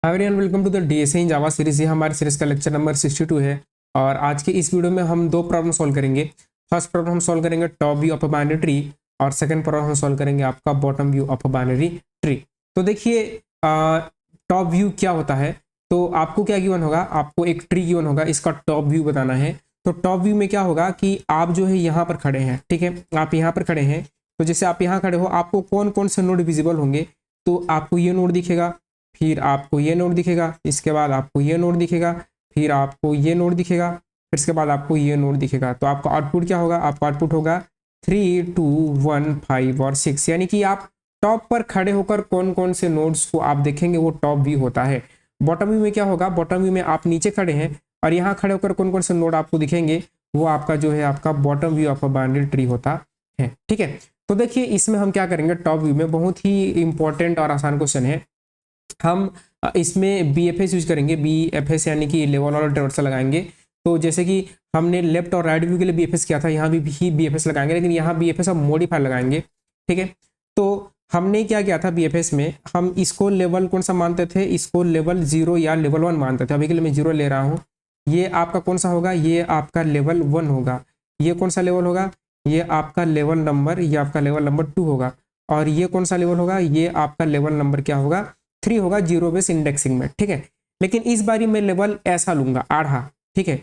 Hi everyone, welcome to the DSA in Java series. ये हमारे series का lecture number 62 है और आज के इस वीडियो में हम दो प्रॉब्लम सॉल्व करेंगे। फर्स्ट प्रॉब्लम हम सॉल्व करेंगे top view of a binary tree और सेकंड प्रॉब्लम हम सॉल्व करेंगे आपका bottom view of a binary tree. तो देखिए टॉप व्यू क्या होता है। तो आपको क्या गिवन होगा, आपको एक ट्री गिवन होगा, इसका टॉप व्यू बताना है। तो टॉप व्यू में क्या होगा कि आप जो है यहाँ पर खड़े हैं, ठीक है, आप यहाँ पर खड़े हैं। तो जैसे आप यहाँ खड़े हो, आपको कौन कौन से नोड विजिबल होंगे। तो आपको ये नोड दिखेगा, फिर आपको ये नोड दिखेगा, इसके बाद आपको ये नोड दिखेगा, फिर आपको ये नोड दिखेगा, फिर इसके बाद आपको ये नोड दिखेगा। तो आपका आउटपुट क्या होगा, आपका आउटपुट होगा 3, 2, 1, 5 और 6। यानी कि आप टॉप पर खड़े होकर कौन कौन से नोड्स को आप देखेंगे, वो टॉप व्यू होता है। बॉटम व्यू में क्या होगा, बॉटम व्यू में आप नीचे खड़े हैं और यहाँ खड़े होकर कौन कौन से नोड आपको दिखेंगे, वो आपका जो है आपका bottom view of a binary tree होता है। ठीक है, तो देखिए इसमें हम क्या करेंगे, टॉप व्यू में बहुत ही इंपॉर्टेंट और आसान क्वेश्चन है। हम इसमें BFS यूज करेंगे, BFS यानी कि लेवल और ट्रेवर्सल लगाएंगे। तो जैसे कि हमने लेफ्ट और राइट व्यू के लिए BFS किया था, यहाँ भी BFS लगाएंगे, लेकिन यहाँ BFS हम मॉडिफायर लगाएंगे। ठीक है, तो हमने क्या किया था BFS में, हम इसको लेवल कौन सा मानते थे, इसको लेवल 0 या लेवल 1 मानते थे। अभी के लिए मैं 0 ले रहा हूँ। ये आपका कौन सा होगा, ये आपका लेवल 1 होगा। ये कौन सा लेवल होगा, ये आपका लेवल नंबर, ये आपका लेवल नंबर 2 होगा। और ये कौन सा लेवल होगा, ये आपका लेवल नंबर क्या होगा, 3 होगा, जीरो बेस इंडेक्सिंग में। ठीक है, लेकिन इस बारी मैं लेवल ऐसा लूंगा, आधा। ठीक है,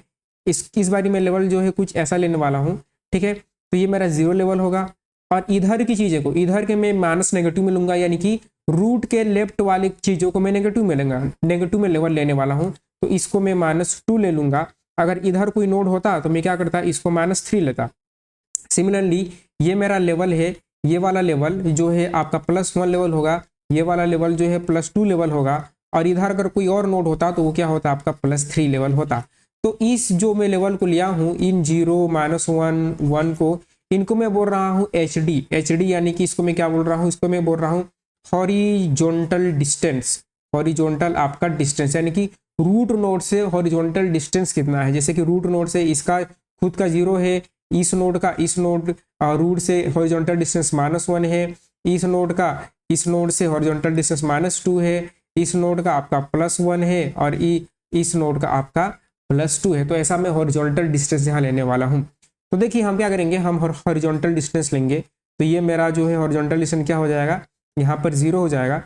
इस बारी मैं लेवल जो है कुछ ऐसा लेने वाला हूँ। ठीक है, तो ये मेरा 0 लेवल होगा और इधर की चीजें को, इधर के मैं माइनस नेगेटिव में लूंगा, यानी कि रूट के लेफ्ट वाली चीजों को मैं नेगेटिव में लूंगा, नेगेटिव में लेवल लेने वाला हूँ। तो इसको मैं -2 ले लूंगा। अगर इधर कोई नोड होता तो मैं क्या करता, इसको -3 लेता। सिमिलरली ये मेरा लेवल है, ये वाला लेवल जो है आपका +1 लेवल होगा, ये वाला लेवल जो है +2 लेवल होगा। और इधर अगर कोई और नोड होता तो वो क्या होता, आपका +3 लेवल होता। तो इस जो मैं लेवल को लिया हूँ, इन 0, -1, 1 को, इनको मैं बोल रहा हूँ HD यानी कि इसको मैं क्या बोल रहा हूँ, इसको मैं बोल रहा हूँ हॉरिजॉन्टल डिस्टेंस। हॉरिजॉन्टल आपका डिस्टेंस यानी कि रूट नोड से हॉरिजॉन्टल डिस्टेंस कितना है। जैसे कि रूट नोड से इसका खुद का 0 है, इस नोड का इस नोड रूट से हॉरिजॉन्टल डिस्टेंस -1 है, इस नोड का इस नोड से हॉरिजॉन्टल डिस्टेंस -2 है, इस नोड का आपका +1 है और इस नोड का आपका +2 है। तो ऐसा मैं हॉरिजॉन्टल डिस्टेंस यहाँ लेने वाला हूँ। तो देखिए हम क्या करेंगे, हम हॉरिजॉन्टल डिस्टेंस लेंगे। तो ये मेरा जो है हॉरिजॉन्टल डिस्टेंस क्या हो जाएगा, यहाँ पर 0 हो जाएगा।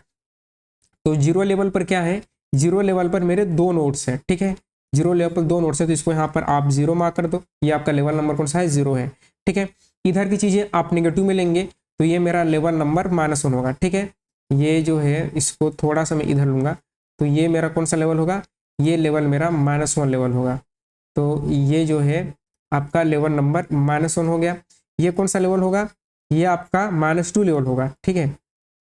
तो 0 लेवल पर क्या है, 0 लेवल पर मेरे 2 नोड्स हैं। ठीक है, 0 लेवल पर 2 नोड्स है, तो इसको यहाँ पर आप 0 मार्क कर दो। ये आपका लेवल नंबर कौन सा है, 0 है। ठीक है, इधर की चीजें आप नेगेटिव में लेंगे, तो ये मेरा लेवल नंबर -1 होगा। ठीक है, ये जो है इसको थोड़ा सा मैं इधर लूंगा, तो ये मेरा कौन सा लेवल होगा, ये लेवल मेरा -1 लेवल होगा। तो ये जो है आपका लेवल नंबर -1 हो गया। ये कौन सा लेवल होगा, ये आपका -2 लेवल होगा। ठीक है,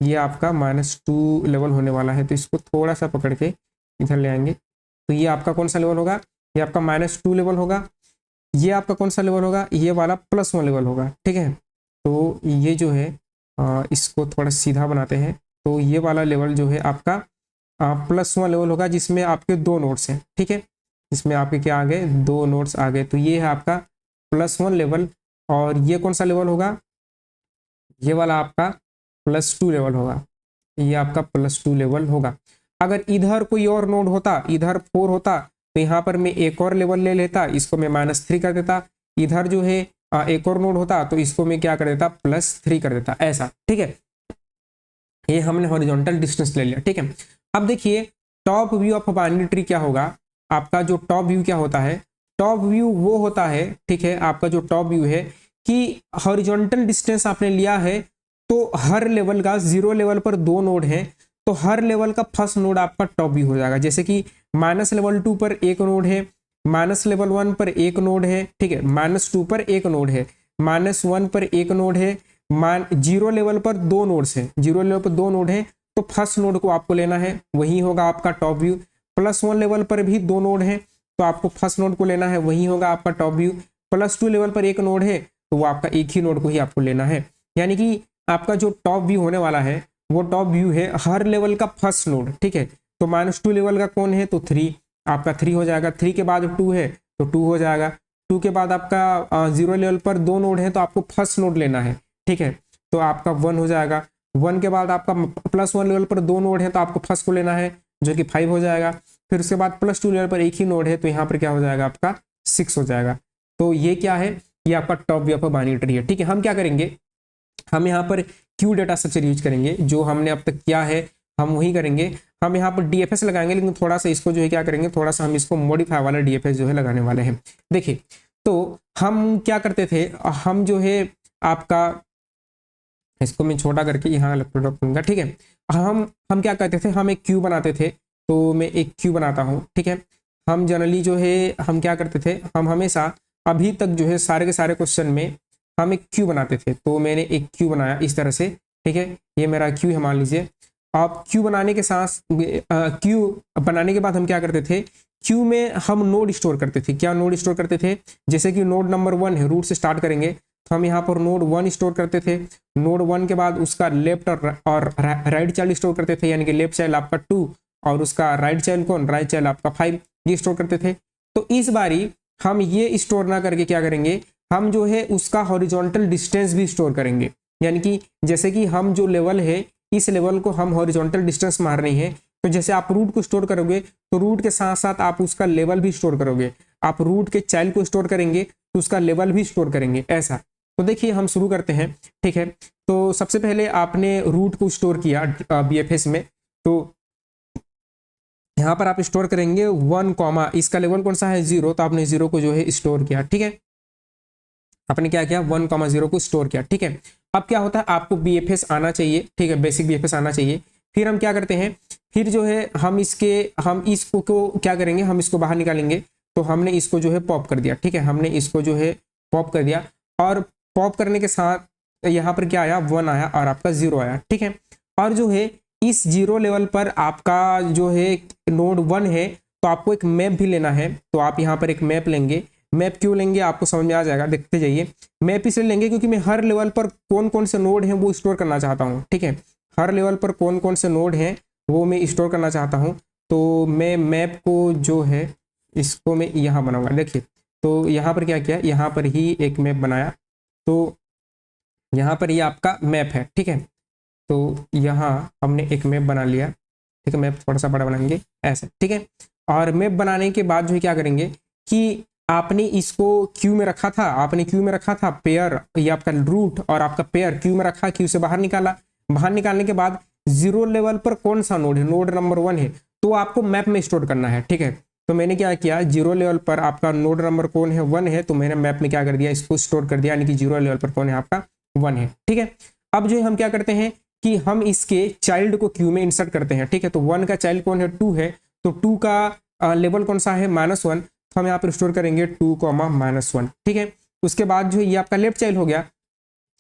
ये आपका -2 लेवल होने वाला है। तो इसको थोड़ा सा पकड़ के इधर ले आएंगे, तो ये आपका कौन सा लेवल होगा, ये आपका -2 लेवल होगा। ये आपका कौन सा लेवल होगा, ये वाला +1 लेवल होगा। ठीक है, तो ये जो है इसको थोड़ा सीधा बनाते हैं। तो ये वाला लेवल जो है आपका +1 लेवल होगा, जिसमें आपके 2 नोड्स हैं। ठीक है, इसमें आपके क्या आ गए, 2 नोड्स आ गए। तो ये है आपका +1 लेवल। और ये कौन सा लेवल होगा, ये वाला आपका +2 लेवल होगा। ये आपका +2 लेवल होगा। अगर इधर कोई और नोड होता, इधर 4 होता, तो यहाँ पर मैं एक और लेवल ले लेता, इसको मैं -3 कर देता। इधर जो है एक और नोड होता, तो इसको मैं क्या कर देता, +3 कर देता, ऐसा। ठीक है, ये हमने हॉरिजॉन्टल डिस्टेंस ले लिया। ठीक है, अब देखिए top view of binary tree क्या होगा। आपका जो टॉप व्यू क्या होता है, टॉप व्यू वो होता है, ठीक है, आपका जो टॉप व्यू है कि हॉरिजॉन्टल डिस्टेंस आपने लिया है, तो हर लेवल का 0 लेवल पर 2 नोड है, तो हर लेवल का फर्स्ट नोड आपका टॉप व्यू हो जाएगा। जैसे कि लेवल 2 पर एक नोड है, लेवल 1 पर एक नोड है। ठीक है, -2 पर एक नोड है, -1 पर एक नोड है, 0 लेवल पर 2 नोड्स है, 0 लेवल पर 2 नोड है, तो फर्स्ट नोड को आपको लेना है, वही होगा आपका टॉप व्यू। +1 लेवल पर भी 2 नोड है, तो आपको फर्स्ट नोड को लेना है, वही होगा आपका टॉप व्यू। +2 लेवल पर एक नोड है, तो वो आपका एक ही नोड को ही आपको लेना है। यानी कि आपका जो टॉप व्यू होने वाला है, वो टॉप व्यू है हर लेवल का फर्स्ट नोड। ठीक है, तो -2 लेवल का कौन है, तो 3, आपका 3 हो जाएगा। 3 के बाद 2 है, तो 2 हो जाएगा। 2 के बाद आपका 0 लेवल पर 2 नोड है, तो आपको फर्स्ट नोड लेना है। ठीक है, तो आपका 1 हो जाएगा। 1 के बाद आपका +1 लेवल पर 2 नोड है, तो आपको फर्स्ट को लेना है। जो कि 5 हो जाएगा। फिर उसके बाद +2 लेवल पर एक ही नोड है तो यहाँ पर क्या हो जाएगा आपका 6 हो जाएगा। तो ये क्या है, ये आपका top view of binary tree है। ठीक है, हम क्या करेंगे, हम यहाँ पर क्यू डेटा स्ट्रक्चर यूज करेंगे, जो हमने अब तक किया है हम वही करेंगे। हम यहाँ पर डीएफएस लगाएंगे, लेकिन थोड़ा सा इसको जो है क्या करेंगे, थोड़ा सा हम इसको मॉडिफाई वाला डीएफएस जो है लगाने वाले हैं। देखिए, तो हम क्या करते थे, हम जो है आपका इसको मैं छोटा करके यहाँ लैपटॉप रखूंगा। ठीक है, हम क्या करते थे, हम एक क्यू बनाते थे। तो मैं एक क्यू बनाता हूँ। ठीक है, हम जनरली जो है हम क्या करते थे, हम हमेशा अभी तक जो है सारे के सारे क्वेश्चन में हम एक क्यू बनाते थे। तो मैंने एक क्यू बनाया इस तरह से। ठीक है, ये मेरा क्यू है मान लीजिए। आप क्यू बनाने के साथ क्यू बनाने के बाद हम क्या करते थे, क्यू में हम नोड स्टोर करते थे। क्या नोड स्टोर करते थे, जैसे कि नोड नंबर 1 है, रूट से स्टार्ट करेंगे तो हम यहाँ पर नोड 1 स्टोर करते थे। नोड 1 के बाद उसका लेफ्ट और राइट चाइल्ड स्टोर करते थे, यानी कि लेफ्ट चाइल्ड आपका 2 और उसका राइट चाइल्ड कौन, राइट चाइल्ड आपका 5, ये स्टोर करते थे। तो इस बारी हम ये स्टोर ना करके क्या करेंगे, हम जो है उसका हॉरिजॉन्टल डिस्टेंस भी स्टोर करेंगे। यानी कि जैसे कि हम जो लेवल है, इस लेवल को हम हॉरिजॉन्टल डिस्टेंस मारनी है। तो जैसे आप रूट को स्टोर करोगे तो रूट के साथ साथ आप उसका लेवल भी स्टोर करोगे। आप रूट के चाइल्ड को स्टोर करेंगे तो उसका लेवल भी स्टोर करेंगे, ऐसा। तो देखिए हम शुरू करते हैं। ठीक है, तो सबसे पहले आपने रूट को स्टोर किया बीएफएस में। तो यहाँ पर आप स्टोर करेंगे 1, इसका लेवल कौन सा है 0, तो आपने 0 को जो है स्टोर किया। ठीक है, आपने क्या किया 1, 0 को स्टोर किया। ठीक है, अब क्या होता है, आपको बीएफएस आना चाहिए। ठीक है, बेसिक बीएफएस आना चाहिए। फिर हम क्या करते हैं, फिर जो है हम इसको को क्या करेंगे, हम इसको बाहर निकालेंगे। तो हमने इसको जो है पॉप कर दिया। ठीक है, हमने इसको जो है पॉप कर दिया, और पॉप करने के साथ यहाँ पर क्या आया, 1 आया और आपका 0 आया। ठीक है, और जो है इस 0 लेवल पर आपका जो है नोड 1 है, तो आपको एक मैप भी लेना है। तो आप यहाँ पर एक मैप लेंगे। मैप क्यों लेंगे आपको समझ में आ जाएगा, देखते जाइए। मैप इसलिए लेंगे क्योंकि मैं हर लेवल पर कौन कौन से नोड हैं वो स्टोर करना चाहता हूँ। ठीक है, हर लेवल पर कौन कौन से नोड हैं वो मैं स्टोर करना चाहता हूँ। तो मैं मैप को जो है इसको मैं यहाँ बनाऊंगा। देखिए, तो यहाँ पर क्या किया, यहाँ पर ही एक मैप बनाया। तो यहाँ पर ये आपका मैप है। ठीक है, तो यहाँ हमने एक मैप बना लिया। ठीक है, मैप थोड़ा सा बड़ा बनाएंगे ऐसे। ठीक है, और मैप बनाने के बाद जो है क्या करेंगे कि आपने इसको क्यू में रखा था, आपने क्यू में रखा था पेयर, ये आपका रूट और आपका पेयर क्यू में रखा, क्यू से बाहर निकाला। बाहर निकालने के बाद 0 लेवल पर कौन सा नोड है, नोड नंबर 1 है, तो आपको मैप में स्टोर करना है। ठीक है, तो मैंने क्या किया, 0 लेवल पर आपका नोड नंबर कौन है, 1 है, तो मैंने मैप में क्या कर दिया, इसको स्टोर कर दिया, यानी कि 0 लेवल पर कौन है आपका 1 है। ठीक है, अब जो है हम क्या करते हैं कि हम इसके चाइल्ड को क्यू में इंसर्ट करते हैं। ठीक है, तो 1 का चाइल्ड कौन है, 2 है, तो 2 का लेवल कौन सा है, -1, तो हम यहाँ पर स्टोर करेंगे 2, -1। ठीक है, उसके बाद जो है ये आपका लेफ्ट चाइल्ड हो गया।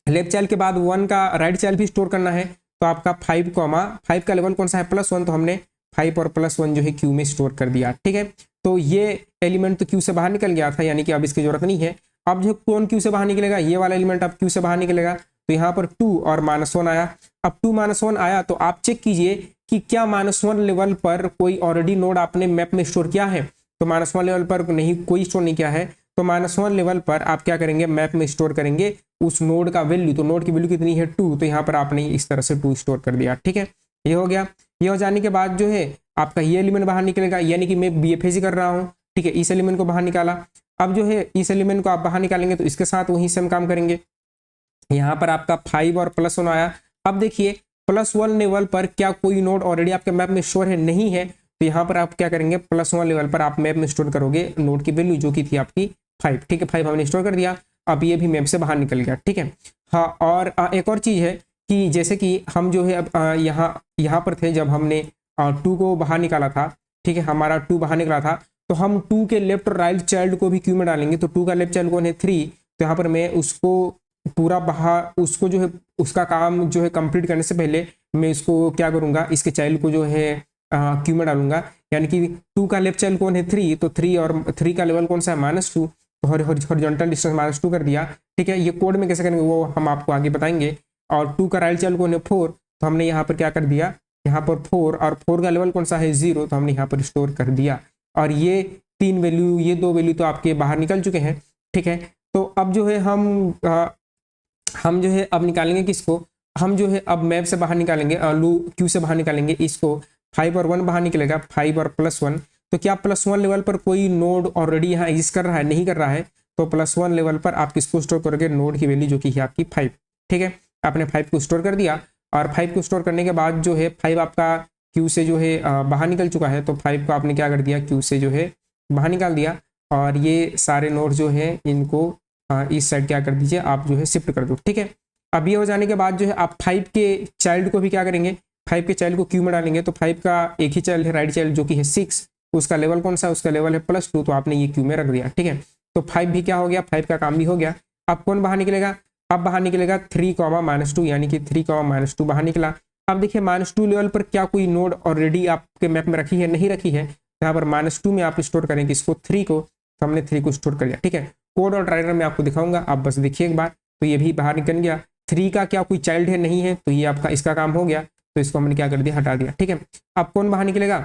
लेफ्ट चाइल्ड के बाद 1 का राइट चाइल्ड भी स्टोर करना है, तो आपका 5 का लेवल कौन सा है, +1, तो हमने 5 और +1 जो है क्यू में स्टोर कर दिया। ठीक है, तो ये एलिमेंट तो क्यू से बाहर निकल गया था, यानी कि अब इसकी जरूरत नहीं है। अब जो कौन क्यू से बाहर निकलेगा, ये वाला एलिमेंट अब क्यू से बाहर निकलेगा। तो यहाँ पर 2 और -1 आया। अब 2 -1 आया तो आप चेक कीजिए कि क्या -1 लेवल पर कोई ऑलरेडी नोड आपने मैप में स्टोर किया है। तो -1 लेवल पर नहीं, कोई स्टोर नहीं किया है। तो -1 लेवल पर आप क्या करेंगे, मैप में स्टोर करेंगे उस नोड का वैल्यू। तो नोड की वैल्यू कितनी है 2, तो यहाँ पर आपने इस तरह से 2 स्टोर कर दिया। ठीक है, ये हो गया। ये हो जाने के बाद जो है आपका ये एलिमेंट बाहर निकलेगा, यानी कि मैं बीएफएस कर रहा हूँ। ठीक है, इस एलिमेंट को बाहर निकाला। अब जो है इस एलिमेंट को आप बाहर निकालेंगे तो इसके साथ वहीं से हम काम करेंगे। यहाँ पर आपका 5 और +1 आया। अब देखिए +1 लेवल पर क्या कोई नोड ऑलरेडी आपके मैप में स्टोर है, नहीं है। तो यहाँ पर आप क्या करेंगे, +1 लेवल पर आप मैप में स्टोर करोगे नोड की वैल्यू जो कि थी आपकी 5। ठीक है, 5 हमने स्टोर कर दिया। अब ये भी मैप से बाहर निकल गया। ठीक है, हाँ, और एक और चीज़ है कि जैसे कि हम जो है अब यहाँ पर थे जब हमने 2 को बाहर निकाला था। ठीक है, हमारा 2 बाहर निकला था, तो हम 2 के लेफ्ट और राइट चाइल्ड को भी क्यू में डालेंगे। तो 2 का लेफ्ट चाइल्ड कौन है, 3, तो यहाँ पर मैं उसको पूरा बाहर, उसको जो है उसका काम जो है कंप्लीट करने से पहले मैं इसको क्या करूँगा, इसके चाइल्ड को जो है क्यू में डालूंगा। यानी कि 2 का लेफ्ट चाइल्ड कौन है, 3, तो 3 और 3 का लेवल कौन सा है, -2, तो हॉरिजॉन्टल डिस्टेंस -2 कर दिया। ठीक है, ये कोड में कैसे करेंगे वो हम आपको आगे बताएंगे। और 2 का राइट चाइल्ड कौन है, 4, तो हमने यहाँ पर क्या कर दिया, यहाँ पर 4, और 4 का लेवल कौन सा है, 0, तो हमने यहाँ पर स्टोर कर दिया। और ये 3 वैल्यू, ये 2 वैल्यू तो आपके बाहर निकल चुके हैं। ठीक है, तो अब जो है हम जो है अब निकालेंगे किसको, हम जो है अब मैप से बाहर निकालेंगे, क्यू से बाहर निकालेंगे इसको 5 और 1 बाहर निकलेगा, 5 और +1। तो क्या +1 लेवल पर कोई नोड ऑलरेडी यहाँ एग्जिस्ट कर रहा है? नहीं कर रहा है। तो +1 लेवल पर आप किसको स्टोर करोगे? नोड की वैल्यू जो कि है आपकी 5। ठीक है, आपने 5 को स्टोर कर दिया और 5 को स्टोर करने के बाद जो है 5 आपका क्यू से जो है बाहर निकल चुका है। तो 5 को आपने क्या कर दिया? क्यू से जो है बाहर निकाल दिया और ये सारे नोड जो है इनको इस साइड क्या कर दीजिए, आप जो है शिफ्ट कर दो। ठीक है, अब ये हो जाने के बाद जो है आप 5 के चाइल्ड को भी क्या करेंगे? 5 के चाइल्ड को क्यू में डालेंगे। तो 5 का एक ही चाइल्ड है, राइट चाइल्ड, जो कि है 6। उसका लेवल कौन सा? उसका लेवल है +2। तो आपने ये क्यू में रख दिया। ठीक है, तो 5 भी क्या हो गया? 5 का काम भी हो गया। अब कौन बाहर निकलेगा? अब बाहर निकलेगा 3, -2, यानी कि 3, -2 बाहर निकला। अब देखिए -2 लेवल पर क्या कोई नोड ऑलरेडी आपके मैप में रखी है? नहीं रखी है। यहाँ पर -2 में आप स्टोर करेंगे इसको 3 को। तो हमने 3 को स्टोर कर लिया। ठीक है, कोड और ड्राइवर में आपको दिखाऊंगा, आप बस देखिए एक बार। तो ये भी बाहर निकल गया। 3 का क्या कोई चाइल्ड है? नहीं है। तो ये आपका इसका काम हो गया। तो इसको हमने क्या कर दिया? हटा दिया। ठीक है, अब कौन बाहर निकलेगा?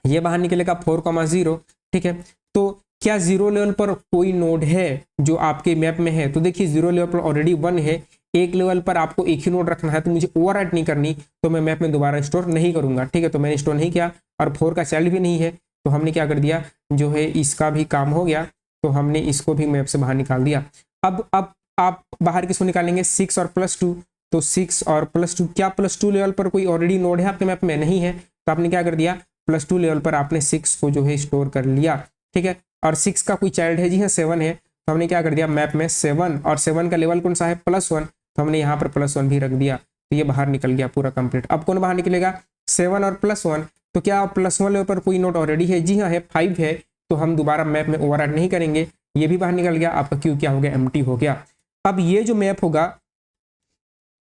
ये बाहर निकलेगा 4, 0। ठीक है, तो क्या 0 लेवल पर कोई नोड है जो आपके मैप में है? तो देखिए 0 लेवल पर ऑलरेडी 1 है। एक लेवल पर आपको एक ही नोड रखना है, तो मुझे ओवरराइट नहीं करनी, तो मैं मैप में दोबारा स्टोर नहीं करूंगा। ठीक है, तो मैंने स्टोर नहीं किया और 4 का चाइल्ड भी नहीं है। तो हमने क्या कर दिया? जो है इसका भी काम हो गया। तो हमने इसको भी मैप से बाहर निकाल दिया। अब आप बाहर किसको निकालेंगे? 6 और +2। तो 6 और +2, क्या +2 लेवल पर कोई ऑलरेडी नोड है आपके मैप में? नहीं है। तो आपने क्या कर दिया? +2 लेवल पर आपने 6 को जो है स्टोर कर लिया। ठीक है, और 6 का कोई चाइल्ड है? जी हाँ, 7 है। तो हमने क्या कर दिया? मैप में 7, और 7 का लेवल कौन सा है? +1। तो हमने यहाँ पर +1 भी रख दिया। तो ये बाहर निकल गया पूरा कंप्लीट। अब कौन बाहर निकलेगा? 7 और +1। तो क्या +1 लेवल पर कोई नोड ऑलरेडी है? जी हाँ है, 5 है। तो हम दोबारा मैप में ओवरराइड नहीं करेंगे। ये भी बाहर निकल गया। आपका क्यू क्या हो गया? एम्प्टी हो गया। अब ये जो मैप होगा,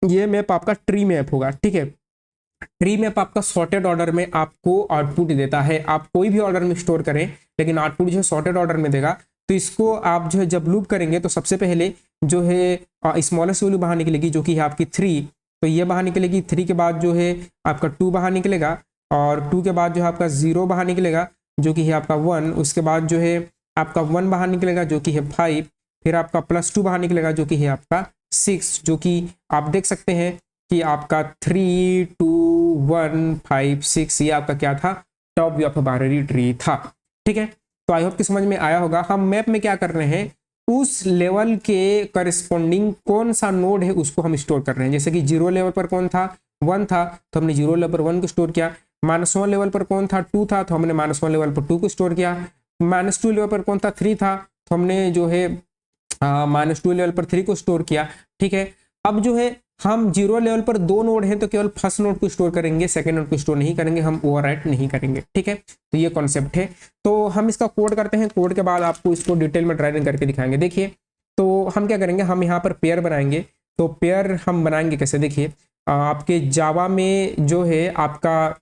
ये मैप आपका ट्री मैप होगा। ठीक है, ट्री मैप आपका सॉर्टेड ऑर्डर में आपको आउटपुट देता है। आप कोई भी ऑर्डर में स्टोर करें, लेकिन आउटपुट जो है सॉर्टेड ऑर्डर में देगा। तो इसको आप जो है जब लूप करेंगे तो सबसे पहले जो है स्मॉलेस्ट वैल्यू बाहर निकलेगी, जो कि है आपकी 3। तो ये बाहर निकलेगी। 3 के बाद जो है आपका 2 बाहर निकलेगा, और 2 के बाद जो है आपका 0 बाहर निकलेगा, जो कि है आपका 1। उसके बाद जो है आपका 1 बाहर निकलेगा, जो कि है 5। फिर आपका +2 बाहर निकलेगा, जो कि है आपका 6, जो कि आप देख सकते हैं कि आपका 3, 2, 1, 5, 6 ये आपका क्या था? Top view of binary tree था। ठीक है, तो आई होप कि समझ में आया होगा। हम मैप में क्या कर रहे हैं? उस लेवल के करस्पॉन्डिंग कौन सा नोड है उसको हम स्टोर कर रहे हैं। जैसे कि 0 लेवल पर कौन था? 1 था। तो हमने 0 लेवल पर 1 को स्टोर किया। -1 लेवल पर कौन था? 2 था। तो हमने -1 लेवल पर 2 को स्टोर किया। -2 लेवल पर कौन था? 3 था। तो हमने जो है -2 लेवल पर 3 को स्टोर किया। ठीक है, अब जो है हम 0 लेवल पर 2 नोड हैं, तो केवल फर्स्ट नोड को स्टोर करेंगे, सेकंड नोड को स्टोर नहीं करेंगे, हम ओवरराइट नहीं करेंगे। ठीक है, तो ये कॉन्सेप्ट है। तो हम इसका कोड करते हैं। कोड के बाद आपको इसको डिटेल में ड्राइव करके दिखाएंगे। देखिए, तो हम क्या करेंगे? हम यहाँ पर पेयर बनाएंगे। तो पेयर हम बनाएंगे कैसे? देखिए, आपके जावा में जो है आपका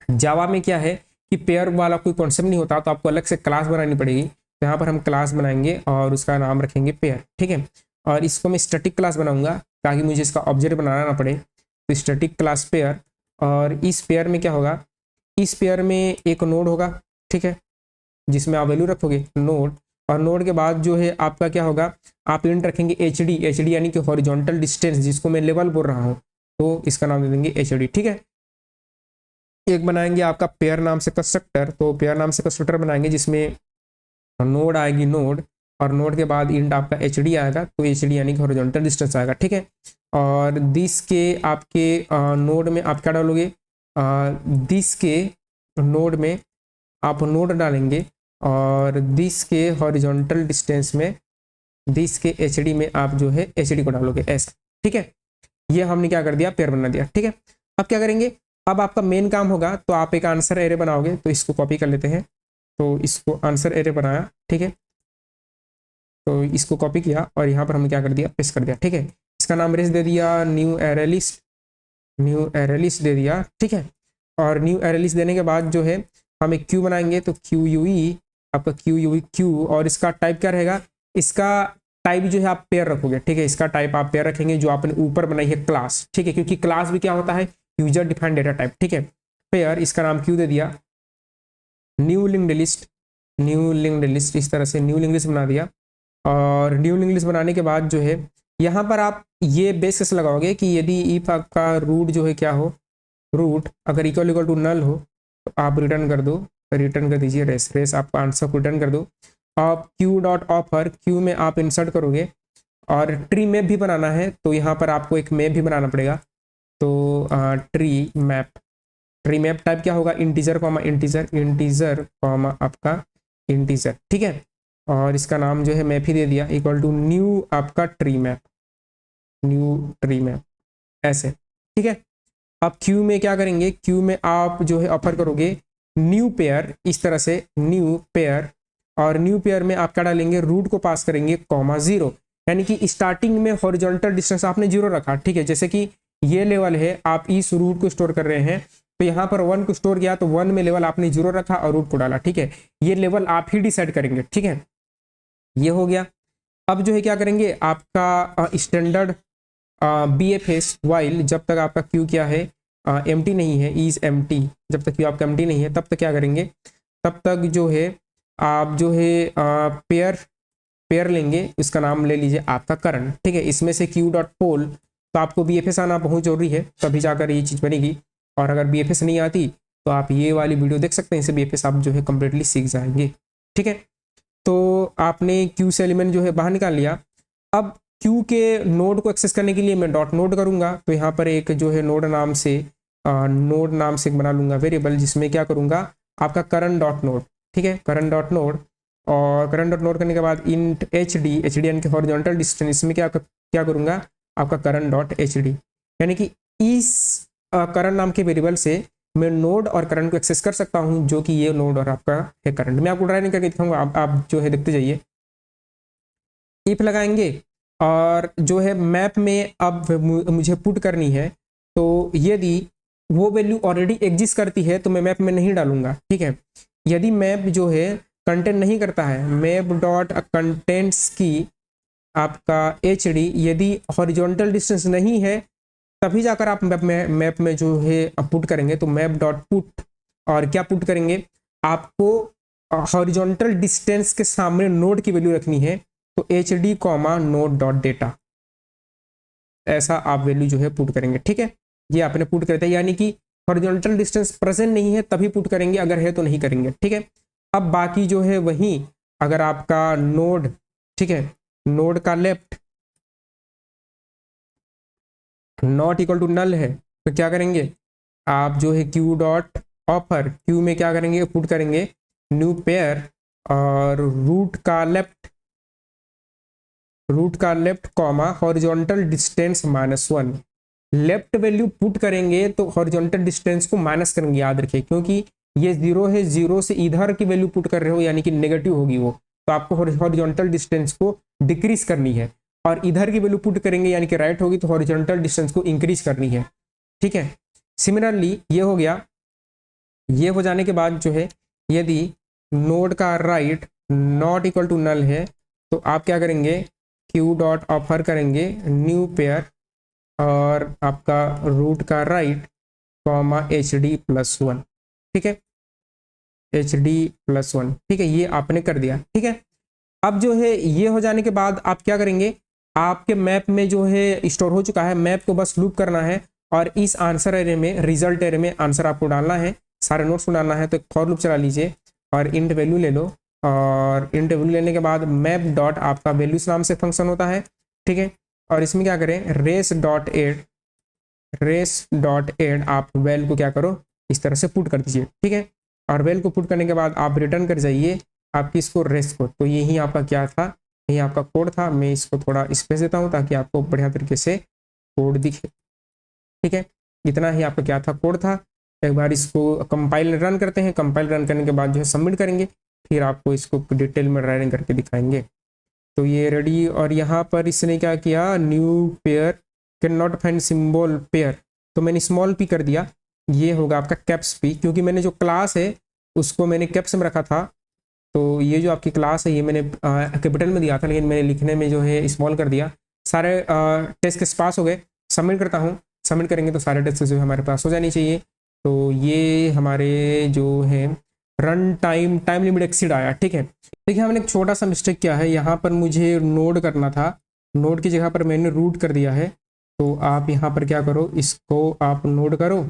जावा में क्या है कि पेयर वाला कोई कॉन्सेप्ट नहीं होता, तो आपको अलग से क्लास बनानी पड़ेगी। तो यहाँ पर हम क्लास बनाएंगे और उसका नाम रखेंगे पेयर। ठीक है, और इसको मैं स्टैटिक क्लास बनाऊंगा ताकि मुझे इसका ऑब्जेक्ट बनाना ना पड़े। तो स्टैटिक क्लास पेयर, और इस पेयर में क्या होगा? इस पेयर में एक नोड होगा। ठीक है, जिसमें आप वैल्यू रखोगे नोड, और नोड के बाद जो है आपका क्या होगा? आप इंट रखेंगे HD। HD यानी कि हॉरिजॉन्टल डिस्टेंस, जिसको मैं लेवल बोल रहा हूँ, तो इसका नाम दे देंगे HD। ठीक है, एक बनाएंगे आपका पेयर नाम से कंस्ट्रक्टर। तो पेयर नाम से कंस्ट्रक्टर बनाएंगे जिसमें नोड आएगी नोड, और नोड के बाद इंट आपका HD आएगा। तो HD यानी कि हॉरिजॉन्टल डिस्टेंस आएगा। ठीक है, और दिस के आपके नोड में आप क्या डालोगे? दिस के नोड में आप नोड डालेंगे, और दिस के हॉरिजॉन्टल डिस्टेंस में, दिस के HD में आप जो है HD को डालोगे ऐसा। ठीक है, ये हमने क्या कर दिया? पेयर बना दिया। ठीक है, अब क्या करेंगे? अब आपका मेन काम होगा, तो आप एक आंसर एरे बनाओगे। तो इसको कॉपी कर लेते हैं। तो इसको आंसर एरे बनाया। ठीक है, तो इसको कॉपी किया और यहाँ पर हमने क्या कर दिया? पेस्ट कर दिया। ठीक है, इसका नाम रेस दे दिया, new array list, new array list दे दिया। ठीक है, और न्यू एरे लिस्ट देने के बाद जो है हम एक क्यू बनाएंगे। तो QUE, आपका QUE क्यू, और इसका टाइप क्या रहेगा? इसका टाइप जो है आप पेयर रखोगे। ठीक है, इसका टाइप आप पेयर रखेंगे, जो आपने ऊपर बनाई है क्लास। ठीक है, क्योंकि क्लास भी क्या होता है? User defined data type. ठीक है, पेयर, इसका नाम क्यू दे दिया। New linked list, new linked list, इस तरह से न्यू लिंक्ड लिस्ट बना दिया। और न्यू लिंक्ड लिस्ट बनाने के बाद जो है यहाँ पर आप ये बेस कैसे लगाओगे कि यदि इफ आपका रूट जो है क्या हो? रूट अगर इक्वल टू नल हो तो आप रिटर्न कर दो, रिटर्न कर दीजिए रेस, रेस आपका आंसर को रिटर्न कर दो। आप क्यू डॉट ऑफर, क्यू में आप इंसर्ट करोगे और ट्री मैप भी बनाना है तो यहाँ पर आपको एक मैप भी बनाना पड़ेगा। तो tree map, tree map type क्या होगा, integer comma integer, integer comma आपका इंटीजर, ठीक है। और इसका नाम जो है मैप ही दे दिया, इक्वल टू न्यू आपका tree map, new tree map, ऐसे, ठीक है। अब क्यू में क्या करेंगे, क्यू में आप जो है ऑफर करोगे न्यू पेयर, इस तरह से न्यू पेयर, और न्यू पेयर में आप क्या डालेंगे, रूट को पास करेंगे कॉमा 0, यानी कि स्टार्टिंग में हॉरिजॉन्टल डिस्टेंस आपने 0 रखा, ठीक है। जैसे कि ये लेवल है, आप इस रूट को स्टोर कर रहे हैं तो यहाँ पर 1 को स्टोर किया तो 1 में लेवल आपने 0 रखा और रूट को डाला, ठीक है। ये लेवल आप ही डिसाइड करेंगे, ठीक है। ये हो गया। अब जो है क्या करेंगे, आपका स्टैंडर्ड BFS वाइल जब तक आपका क्यू क्या है एम्प्टी नहीं है, इज एम्प्टी, जब तक क्यू आपका एम्प्टी नहीं है तब तक क्या करेंगे, तब तक जो है आप जो है पेयर, पेयर लेंगे, इसका नाम ले लीजिए आपका करंट, ठीक है। इसमें से क्यू डॉट पोल, तो आपको BFS आना बहुत जरूरी है तभी जाकर ये चीज़ बनेगी, और अगर BFS नहीं आती तो आप ये वाली वीडियो देख सकते हैं, इससे BFS आप जो है कम्प्लीटली सीख जाएंगे, ठीक है। तो आपने क्यू से एलिमेंट जो है बाहर निकाल लिया। अब क्यू के नोड को एक्सेस करने के लिए मैं डॉट नोड करूंगा, तो यहाँ पर एक जो है नोड नाम से बना लूंगा वेरिएबल, जिसमें क्या करूंगा, आपका करंट डॉट नोड, ठीक है, करंट डॉट नोड। और करंट डॉट नोड करने के बाद इंट HD, HD यानी कि हॉरिजॉन्टल डिस्टेंस, इसमें क्या करूंगा, आपका करंट डॉट HD, यानी कि इस करंट नाम के वेरिएबल से मैं नोड और करंट को एक्सेस कर सकता हूं, जो कि ये नोड और आपका है करंट। मैं आपको ट्राई नहीं करके दिखाऊंगा, आप जो है देखते जाइए। इफ लगाएंगे और जो है मैप में अब मुझे पुट करनी है, तो यदि वो वैल्यू ऑलरेडी एग्जिस्ट करती है तो मैं मैप में नहीं डालूंगा, ठीक है। यदि मैप जो है कंटेंट नहीं करता है, मैप डॉट कंटेंट्स की आपका HD यदि हॉरिजॉन्टल डिस्टेंस नहीं है तभी जाकर आप मैप में जो है पुट करेंगे, तो मैप डॉट पुट, और क्या पुट करेंगे, आपको हॉरिजॉन्टल डिस्टेंस के सामने नोड की वैल्यू रखनी है, तो HD comma node dot data, ऐसा आप वैल्यू जो है पुट करेंगे, ठीक है। ये आपने पुट करते हैं, यानी कि हॉरिजॉन्टल डिस्टेंस प्रेजेंट नहीं है तभी पुट करेंगे, अगर है तो नहीं करेंगे, ठीक है। अब बाकी जो है वही, अगर आपका नोड, ठीक है, नोड का left not equal to null है तो क्या करेंगे, आप जो है क्यू डॉट ऑफर, क्यू में क्या करेंगे, पुट करेंगे न्यू पेयर, और रूट का left comma horizontal distance -1, left value put करेंगे तो हॉरिजॉन्टल डिस्टेंस को माइनस करेंगे, याद रखिए, क्योंकि ये 0 है, 0 से इधर की वैल्यू पुट कर रहे हो यानी कि नेगेटिव होगी वो, तो आपको हॉरिजॉन्टल डिस्टेंस को डिक्रीज करनी है, और इधर की वैल्यू पुट करेंगे यानी कि राइट होगी तो हॉरिजॉन्टल डिस्टेंस को इंक्रीज करनी है, ठीक है। सिमिलरली ये हो गया। ये हो जाने के बाद जो है यदि नोड का right not equal to null है तो आप क्या करेंगे, क्यू डॉट ऑफर करेंगे न्यू पेयर, और आपका रूट का राइट कॉमा HD+1, ठीक है, HD+1, ठीक है। ये आपने कर दिया, ठीक है। अब जो है ये हो जाने के बाद आप क्या करेंगे, आपके मैप में जो है स्टोर हो चुका है, मैप को बस लूप करना है, और इस आंसर एरे में, रिजल्ट एरे में आंसर आपको डालना है, सारे नोट्स को डालना है, तो एक फॉर लूप चला लीजिए और इंट वैल्यू ले लो, और इंट वैल्यू लेने के बाद मैप डॉट आपका वैल्यूज नाम से फंक्शन होता है, ठीक है। और इसमें क्या करें, रेस डॉट एड आप वेल को क्या करो, इस तरह से पुट कर दीजिए, ठीक है। और वेल को पुट करने के बाद आप रिटर्न कर जाइए आपकी इसको रेस को, तो यही आपका क्या था, यही आपका कोड था। मैं इसको थोड़ा स्पेस देता हूँ ताकि आपको बढ़िया तरीके से कोड दिखे, ठीक है। इतना ही आपका क्या था, कोड था। एक बार इसको कंपाइल रन करते हैं, कंपाइल रन करने के बाद जो है सबमिट करेंगे, फिर आपको इसको डिटेल में रन करके दिखाएंगे। तो ये रेडी, और यहाँ पर इसने क्या किया, new pair can not find symbol pair, तो मैंने स्मॉल p कर दिया, ये होगा आपका कैप्स p, क्योंकि मैंने जो क्लास है उसको मैंने कैप्स में रखा था, तो ये जो आपकी क्लास है ये मैंने कैपिटल में दिया था, लेकिन मैंने लिखने में जो है स्मॉल कर दिया। सारे टेस्ट के पास हो गए, सबमिट करता हूँ। सबमिट करेंगे तो सारे टेस्ट जो है हमारे पास हो जानी चाहिए। तो ये हमारे जो है रन टाइम लिमिट एक्सीड आया, ठीक है। देखिए हमने एक छोटा सा मिस्टेक किया है, यहाँ पर मुझे नोड करना था, नोड की जगह पर मैंने रूट कर दिया है। तो आप यहाँ पर क्या करो, इसको आप नोड करो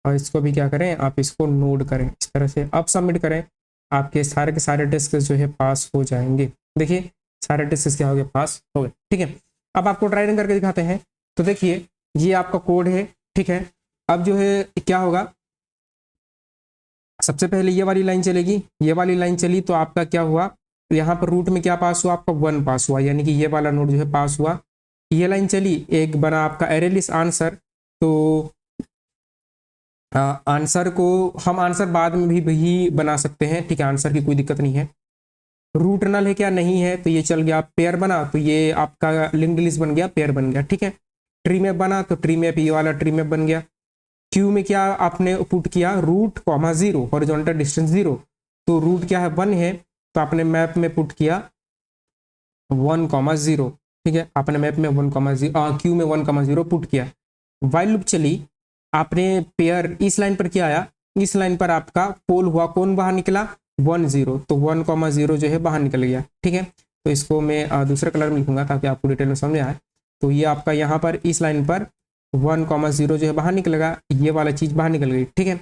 और इसको भी क्या करें, आप इसको नोट करें इस तरह से, अब सबमिट करें, आपके सारे के सारे टेस्ट जो है पास हो जाएंगे। देखिए सारे टेस्ट क्या हो गए, पास हो गए। ठीक है, अब आपको ट्राई रन करके दिखाते हैं। तो देखिए ये आपका कोड है, ठीक है। अब जो है क्या होगा, सबसे पहले ये वाली लाइन चलेगी, ये वाली लाइन चली तो आपका क्या हुआ, यहाँ पर रूट में क्या पास हुआ, आपका 1 पास हुआ, यानी कि ये वाला नोड जो है पास हुआ। ये लाइन चली, एक बना आपका एरे लिस्ट आंसर। तो आंसर को हम आंसर बाद में भी बना सकते हैं, ठीक है, आंसर की कोई दिक्कत नहीं है। रूट नल है क्या, नहीं है, तो ये चल गया। पेयर बना तो ये आपका लिंक्ड लिस्ट बन गया, पेयर बन गया, ठीक है। ट्री मैप बना तो ट्री मैप, ये वाला ट्री मैप बन गया। क्यू में क्या आपने पुट किया, रूट कॉमा 0, हॉरिजॉन्टल डिस्टेंस 0, तो रूट क्या है 1 है, तो आपने मैप में पुट किया 1,0, ठीक है, आपने मैप में 1,0 क्यू में 1,0 पुट किया। वाइल लूप चली, आपने पेयर इस लाइन पर क्या आया, इस लाइन पर आपका पोल हुआ, कौन बाहर निकला 1,0, तो 1,0 जो है बाहर निकल गया, ठीक है। तो इसको मैं दूसरे कलर में लिखूंगा ताकि आपको डिटेल में समझ आए। तो ये आपका यहाँ पर इस लाइन पर 1,0 जो है बाहर निकलेगा, ये वाला चीज बाहर निकल गई, ठीक है।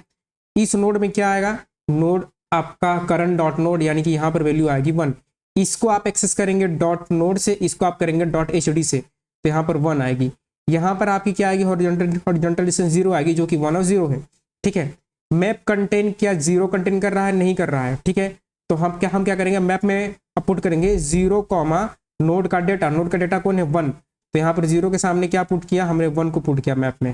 इस नोड में क्या आएगा, नोड आपका करंट डॉट नोड, यानी कि यहाँ पर वैल्यू आएगी 1। इसको आप एक्सेस करेंगे डॉट नोड से, इसको आप करेंगे डॉट एचडी से, तो यहाँ पर 1 आएगी। यहाँ पर आपकी क्या आएगी, हॉरिजॉन्टल डिस्टेंस 0 आएगी, जो कि 1 और 0 है, ठीक है। मैप कंटेन क्या 0 कंटेन कर रहा है, नहीं कर रहा है, ठीक है। तो हम क्या करेंगे, मैप में पुट करेंगे 0 कॉमा नोड का डेटा, नोड का डेटा कौन है 1, तो यहाँ पर 0 के सामने क्या पुट किया, हमने 1 को पुट किया मैप में,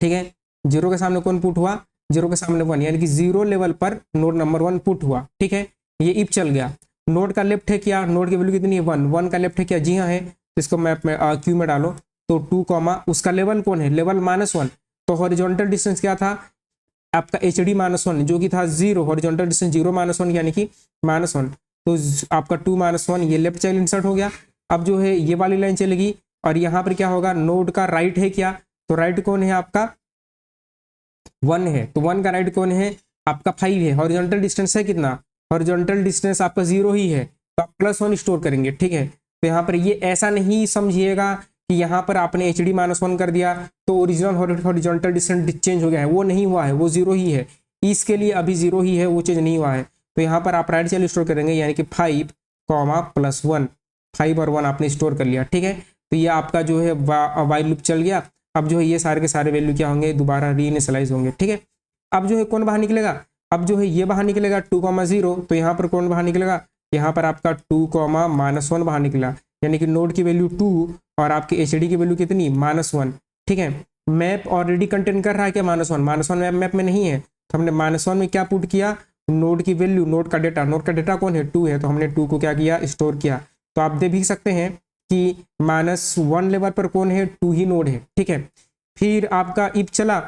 ठीक है। 0 के सामने कौन पुट हुआ, 0 के सामने 1, यानी कि 0 लेवल पर नोड नंबर 1 पुट हुआ, ठीक है। ये इफ चल गया। नोड का लेफ्ट है क्या, नोड की वैल्यू कितनी है 1, 1 का लेफ्ट है क्या, जी हाँ है, तो इसको मैप में क्यू में डालो, तो 2 कॉमा उसका लेवल कौन है, लेवल -1, तो हॉरिजॉन्टल डिस्टेंस क्या था आपका एचडी -1, जो कि था 0, हॉरिजॉन्टल डिस्टेंस 0 -1 यानी कि -1, तो आपका 2 -1 ये लेफ्ट चाइल्ड इंसर्ट हो गया। अब जो है ये वाली लाइन चलेगी और यहाँ पर क्या होगा, नोड का राइट है क्या, तो राइट कौन है आपका 1 है, तो 1 का राइट कौन है आपका 5 है। हॉरिजॉन्टल डिस्टेंस है कितना, हॉरिजॉन्टल डिस्टेंस आपका 0 ही है, तो आप +1 स्टोर करेंगे, ठीक है। तो यहाँ पर ये ऐसा नहीं समझिएगा कि यहाँ पर आपने एच डी -1 कर दिया तो ओरिजिनल हॉरिजॉन्टल डिस्टेंस चेंज हो गया है, वो नहीं हुआ है, वो 0 ही है, इसके लिए अभी 0 ही है, वो चेंज नहीं हुआ है। तो यहाँ पर आप राइट चाइल्ड स्टोर करेंगे, यानी कि 5 कॉमा +1, 5 और 1 आपने स्टोर कर लिया, ठीक है। तो ये आपका जो है वाइल लूप चल गया। अब जो है ये सारे के सारे वैल्यू क्या होंगे, दोबारा रीइनिशियलाइज होंगे, ठीक है। अब जो है कौन बाहर निकलेगा, अब जो है ये बाहर निकलेगा 2,0, तो यहाँ पर कौन बाहर निकलेगा, यहाँ पर आपका 2, -1 बाहर निकला, यानी कि नोड की वैल्यू 2 और आपकी एचडी की वैल्यू कितनी -1, ठीक है। मैप ऑलरेडी कंटेन कर रहा है क्या -1 मैप में नहीं है, तो हमने -1 में क्या पुट किया, नोड की वैल्यू, नोड का डेटा कौन है 2 है, तो हमने 2 को क्या किया, स्टोर किया। तो आप देख भी सकते हैं कि -1 लेवल पर कौन है, 2 ही नोड है, ठीक है। फिर आपका इफ चला,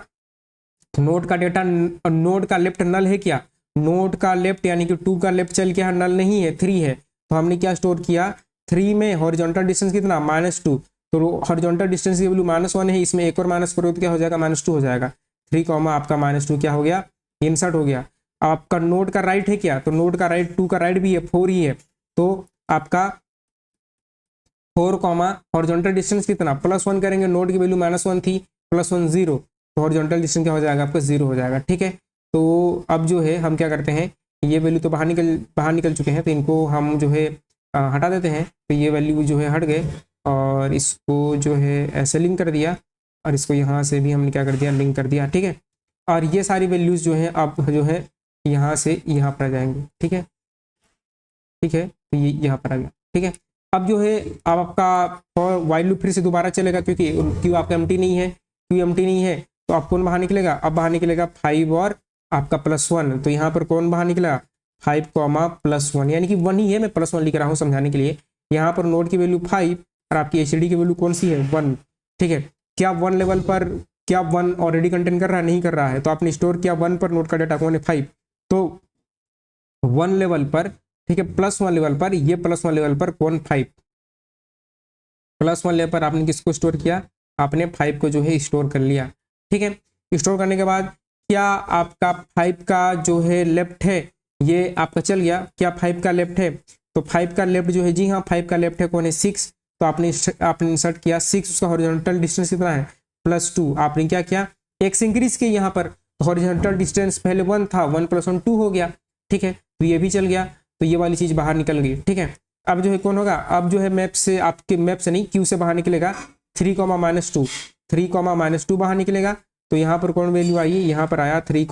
नोड का डेटा, नोड का लेफ्ट नल है क्या, नोड का लेफ्ट यानी कि 2 का लेफ्ट चल के नल नहीं है, 3 है, तो हमने क्या स्टोर किया, 3 में हॉरिजॉन्टल डिस्टेंस कितना -2, तो हॉरिजॉन्टल डिस्टेंस की वैल्यू -1 है, इसमें एक और माइनस करो तो क्या हो जाएगा, -2 हो जाएगा। 3 कॉमा आपका -2 क्या हो गया, इंसर्ट हो गया। आपका नोड का राइट है क्या, तो नोड का राइट 2 का राइट भी है 4 ही है, तो आपका 4 कॉमा हॉरिजॉन्टल डिस्टेंस कितना +1 करेंगे, नोड की वैल्यू -1 थी, +1 0, तो हॉरिजॉन्टल डिस्टेंस क्या हो जाएगा आपका 0 हो जाएगा, ठीक है। तो अब जो है हम क्या करते हैं, ये वैल्यू तो बाहर निकल चुके हैं, तो इनको हम जो है हटा देते हैं। तो ये वैल्यू जो है हट गए और इसको जो है ऐसे लिंक कर दिया और इसको यहाँ से भी हमने क्या कर दिया, लिंक कर दिया, ठीक है। और ये सारी वैल्यूज जो है अब जो है यहाँ से यहाँ पर आ जाएंगे, ठीक है, ठीक है। तो ये यहाँ पर आ गया, ठीक है। अब जो है अब आपका वाइल लूप फिर से दोबारा चलेगा, क्योंकि क्यू आपका एम्प्टी नहीं है, क्यू एम्प्टी नहीं है, तो आप कौन बाहर निकलेगा, अब बाहर निकलेगा 5 और आपका +1, तो यहाँ पर कौन बाहर निकला 5 कॉमा +1, यानी कि 1 ही है, मैं +1 लिख रहा हूँ समझाने के लिए। यहाँ पर नोड की वैल्यू 5 और आपकी एचडी की वैल्यू कौन सी है 1, ठीक है। क्या 1 लेवल पर क्या 1 ऑलरेडी कंटेन कर रहा है, नहीं कर रहा है, तो आपने स्टोर किया 1 पर, नोड का डेटा कौन है 5, तो 1 लेवल पर, ठीक है, +1 लेवल पर, ये +1 लेवल पर कौन 5, +1 लेवल पर आपने किसको स्टोर किया, आपने 5 को जो है स्टोर कर लिया, ठीक है। स्टोर करने के बाद क्या आपका 5 का जो है लेफ्ट है ये आपका चल गया, क्या 5 का लेफ्ट है, तो 5 का लेफ्ट जो है, जी हाँ 5 का लेफ्ट है कौन है 6, तो आपने इंसर्ट किया 6, उसका हॉरिजॉन्टल डिस्टेंस कितना है +2, आपने क्या किया x इंक्रीज किया यहाँ पर, तो हॉरिजॉन्टल डिस्टेंस पहले 1 था, 1 + 1 2 हो गया, ठीक है, तो ये भी चल गया, तो ये वाली चीज बाहर निकल गई, ठीक है। अब जो है कौन होगा, अब जो है मैप से, आपके मैप से नहीं, क्यू से बाहर निकलेगा 3, -2, 3, -2 बाहर निकलेगा, तो यहाँ पर कौन वैल्यू आई, यहाँ पर आया 3,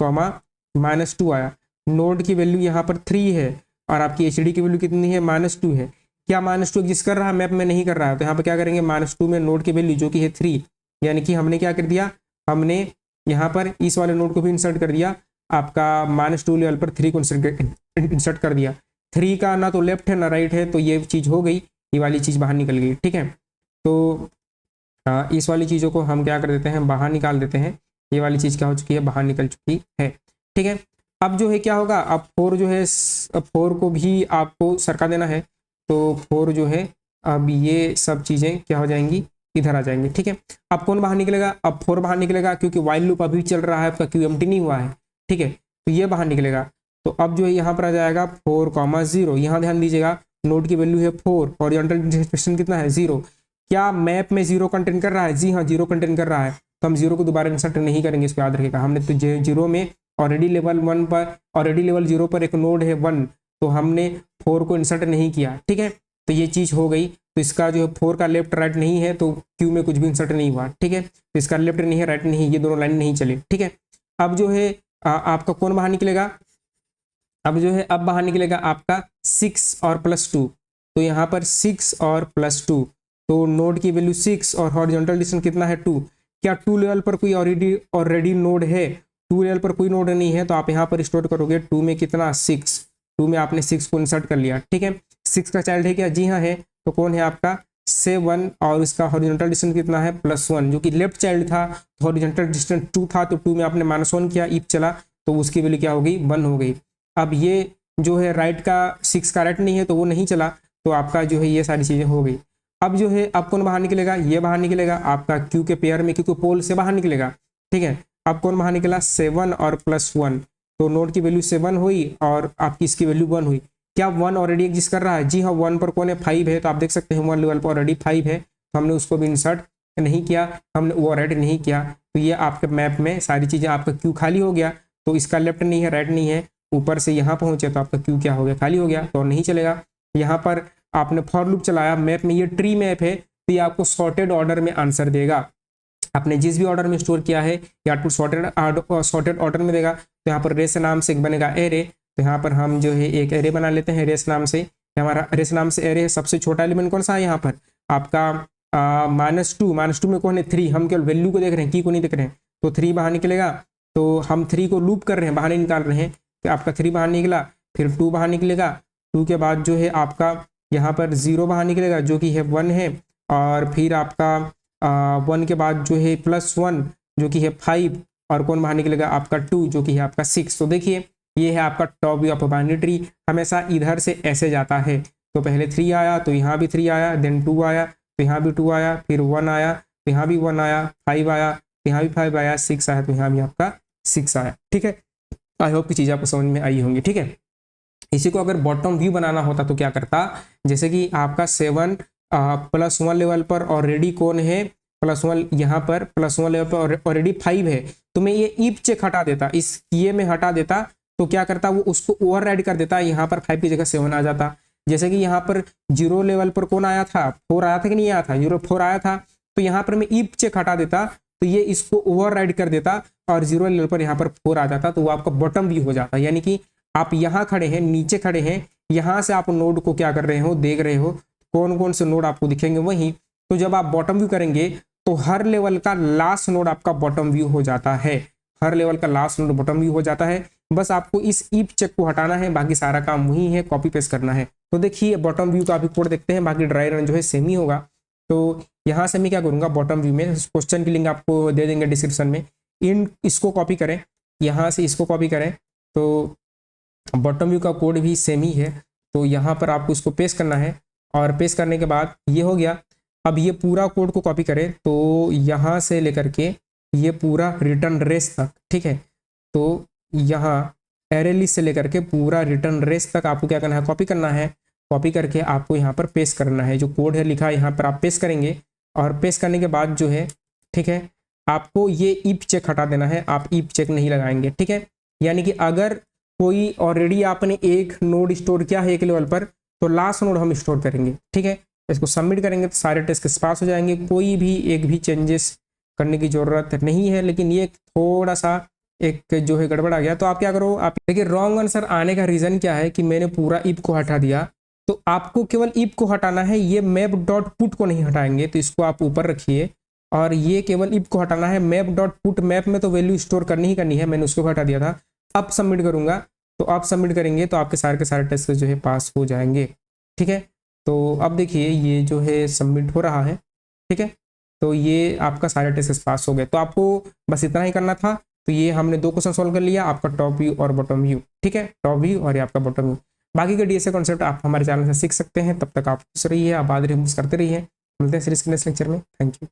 -2 आया। नोड की वैल्यू यहाँ पर 3 है और आपकी एच की वैल्यू कितनी है, -2 है। क्या -2 एग्जिस्ट कर रहा है, मैप में नहीं कर रहा है, तो यहाँ पर क्या करेंगे, -2 में नोड की वैल्यू जो कि है 3, यानी कि हमने क्या कर दिया, हमने यहाँ पर इस वाले नोड को भी इंसर्ट कर दिया, आपका -2 लेवल पर 3 को इंसर्ट कर दिया। 3 का ना तो लेफ्ट है ना राइट है, तो ये चीज़ हो गई, ये वाली चीज़ बाहर निकल गई, ठीक है। तो इस वाली चीज़ों को हम क्या कर देते हैं, बाहर निकाल देते हैं, ये वाली चीज़ क्या हो चुकी है, बाहर निकल चुकी है, ठीक है। अब जो है क्या होगा, अब 4 जो है, अब 4 को भी आपको सरका देना है, तो 4 जो है अब ये सब चीज़ें क्या हो जाएंगी, इधर आ जाएंगी, ठीक है। अब कौन बाहर निकलेगा, अब 4 बाहर निकलेगा, क्योंकि वाइल लूप अभी चल रहा है, आपका क्यू एम्प्टी नहीं हुआ है, ठीक है, तो ये बाहर निकलेगा। तो अब जो है यहाँ पर आ जाएगा 4, 0, यहाँ ध्यान दीजिएगा, नोड की वैल्यू है 4, हॉरिजॉन्टल डिस्टेंस कितना है, 0। क्या मैप में 0 कंटेंट कर रहा है, जी हाँ 0 कंटेंट कर रहा है, तो हम 0 को दोबारा इंसर्ट नहीं करेंगे, इसको याद रखिएगा। हमने तो 0 में ऑलरेडी लेवल 1 पर, ऑलरेडी लेवल 0 पर एक नोड है 1, तो हमने 4 को इंसर्ट नहीं किया, ठीक है, तो ये चीज़ हो गई। तो इसका जो है 4 का लेफ्ट राइट नहीं है, तो क्यू में कुछ भी इंसर्ट नहीं हुआ, ठीक है, तो इसका लेफ्ट नहीं है, राइट नहीं, ये दोनों लाइन नहीं चले, ठीक है। अब जो है आपका कौन बाहर निकलेगा, अब जो है अब बाहर निकलेगा आपका 6 और +2, तो यहाँ पर 6 और +2, तो नोड की वैल्यू 6 और हॉरिजॉन्टल डिस्टेंस कितना है 2। क्या 2 लेवल पर कोई ऑलरेडी नोड है, 2 लेवल पर कोई नोड नहीं है, तो आप यहाँ पर स्टोर करोगे 2 में कितना 6, 2 में आपने 6 को इंसर्ट कर लिया, ठीक है। 6 का चाइल्ड है क्या, जी हाँ है, तो कौन है आपका 7, और इसका हॉरिजॉन्टल डिस्टेंस कितना है +1, जो कि लेफ्ट चाइल्ड था, तो हॉरिजॉन्टल डिस्टेंस 2 था, तो 2 में आपने -1 किया, इफ चला, तो उसकी वैल्यू क्या हो गई, 1 हो गई। अब ये जो है राइट का 6 का राइट नहीं है, तो वो नहीं चला, तो आपका जो है ये सारी चीज़ें हो गई। अब जो है अब कौन बाहर निकलेगा, ये बाहर निकलेगा आपका क्यू के पेयर में, क्योंकि पोल से बाहर निकलेगा, ठीक है। अब कौन बाहर निकला, 7 और +1, तो नोड की वैल्यू 7 हुई और आपकी इसकी वैल्यू 1 हुई। क्या 1 ऑलरेडी एग्जिस्ट कर रहा है, जी हाँ 1 पर कौन है 5 है, तो आप देख सकते हैं 1 लेवल पर ऑलरेडी 5 है, तो हमने उसको भी इंसर्ट नहीं किया, हमने वो राइट नहीं किया, तो ये आपके मैप में सारी चीज़ें, आपका क्यू खाली हो गया, तो इसका लेफ्ट नहीं है, राइट नहीं है, ऊपर से यहाँ पहुँचे तो आपका क्यू क्या हो गया, खाली हो गया, तो नहीं चलेगा। यहाँ पर आपने फॉर लूप चलाया, मैप में ये ट्री मैप है, तो ये आपको सॉर्टेड ऑर्डर में आंसर देगा, आपने जिस भी ऑर्डर में स्टोर किया है या आउटपुट सॉर्टेड ऑर्डर में देगा। तो यहाँ पर रेस नाम से एक बनेगा एरे, तो यहाँ पर हम जो है एक एरे बना लेते हैं रेस नाम से, हमारा रेस नाम से एरे है। सबसे छोटा एलिमेंट कौन सा है यहाँ पर आपका -2 में कौन है 3, हम केवल वैल्यू को देख रहे हैं, की को नहीं देख रहे हैं, तो 3 बाहर निकलेगा, तो हम 3 को लूप कर रहे हैं, बाहर नहीं निकाल रहे हैं, तो आपका 3 बाहर निकला, फिर 2 बाहर निकलेगा, 2 के बाद जो है आपका यहाँ पर 0 बाहर निकलेगा जो कि है 1 है, और फिर आपका 1 के बाद जो है +1 जो कि है 5, और कौन बाहर निकलेगा आपका 2 जो कि है आपका 6। तो देखिए ये है आपका top view of binary tree, हमेशा इधर से ऐसे जाता है, तो पहले 3 आया, तो यहाँ भी 3 आया, देन 2 आया, तो यहाँ भी 2 आया, फिर 1 आया, तो यहाँ भी 1 आया, 5 आया, तो यहाँ भी 5 आया, 6 आया, तो यहाँ भी आपका 6 आया, ठीक है। आई होप की चीज़ आपको समझ में आई होंगी, ठीक है। इसी को अगर बॉटम व्यू बनाना होता तो क्या करता, जैसे कि आपका 7 +1 लेवल पर ऑलरेडी कौन है +1, यहाँ पर +1 लेवल पर ऑलरेडी 5 है, तो मैं ये इफ चेक हटा देता, इस ये में हटा देता, तो क्या करता वो उसको ओवरराइड कर देता, यहाँ पर 5 की जगह 7 आ जाता। जैसे कि यहाँ पर 0 लेवल पर कौन आया था, 4 आया था कि नहीं आया था, 4 आया था, तो यहाँ पर मैं इफ चेक हटा देता, तो ये इसको ओवरराइड कर देता और 0 लेवल पर यहाँ पर 4 आ जाता, तो वो आपका बॉटम व्यू हो जाता। यानी कि आप यहाँ खड़े हैं, नीचे खड़े हैं, यहाँ से आप नोड को क्या कर रहे हो, देख रहे हो कौन कौन से नोड आपको दिखेंगे वहीं, तो जब आप बॉटम व्यू करेंगे तो हर लेवल का लास्ट नोड आपका बॉटम व्यू हो जाता है, हर लेवल का लास्ट नोड बॉटम व्यू हो जाता है। बस आपको इस इफ चेक को हटाना है, बाकी सारा काम वही है, कॉपी पेस्ट करना है। तो देखिए बॉटम व्यू का अभी कोड देखते हैं, बाकी ड्राई रन जो है सेम ही होगा। तो यहाँ से मैं क्या करूँगा, बॉटम व्यू में क्वेश्चन की लिंक आपको दे देंगे डिस्क्रिप्शन में, इसको कॉपी करें, यहाँ से इसको कॉपी करें, तो बॉटम व्यू का कोड भी सेम ही है। तो यहाँ पर आपको इसको पेस्ट करना है, और पेस्ट करने के बाद ये हो गया। अब ये पूरा कोड को कॉपी करें, तो यहाँ से लेकर के ये पूरा रिटर्न रेस तक, ठीक है, तो यहाँ एरे लिस्ट से लेकर के पूरा रिटर्न रेस तक आपको क्या करना है, कॉपी करना है। कॉपी करके आपको यहाँ पर पेस्ट करना है, जो कोड है लिखा है यहाँ पर आप पेस्ट करेंगे, और पेस्ट करने के बाद जो है, ठीक है, आपको ये इफ चेक हटा देना है, आप इफ चेक नहीं लगाएंगे, ठीक है। यानी कि अगर कोई ऑलरेडी आपने एक नोड स्टोर किया है एक लेवल पर, तो लास्ट नोड हम स्टोर करेंगे, ठीक है। इसको सबमिट करेंगे तो सारे टेस्ट केस पास हो जाएंगे, कोई भी एक भी चेंजेस करने की ज़रूरत नहीं है। लेकिन ये थोड़ा सा एक जो है गड़बड़ आ गया, तो आप क्या करो, आप देखिए रॉन्ग आंसर आने का रीज़न क्या है कि मैंने पूरा इफ को हटा दिया। तो आपको केवल इफ को हटाना है, ये मैप डॉट पुट को नहीं हटाएंगे, तो इसको आप ऊपर रखिए। और ये केवल इफ को हटाना है, मैप डॉट पुट, मैप में तो वैल्यू स्टोर करनी ही करनी है, मैंने उसको हटा दिया था। अब सबमिट करूंगा, तो आप सबमिट करेंगे तो आपके सारे के सारे टेस्ट जो है पास हो जाएंगे, ठीक है। तो अब देखिए ये जो है सबमिट हो रहा है, ठीक है। तो ये आपका सारे टेस्ट पास हो गए। तो आपको बस इतना ही करना था। तो ये हमने 2 क्वेश्चन सॉल्व कर लिया, आपका टॉप व्यू और बॉटम व्यू, ठीक है, टॉप व्यू और ये आपका बॉटम व्यू। बाकी के डीएसए कॉन्सेप्ट आप हमारे चैनल से सीख सकते हैं। तब तक आप खुश रहिए, आबाद रहिए, करते रहिए। मिलते हैं सीरीज के नेक्स्ट लेक्चर में। Thank you.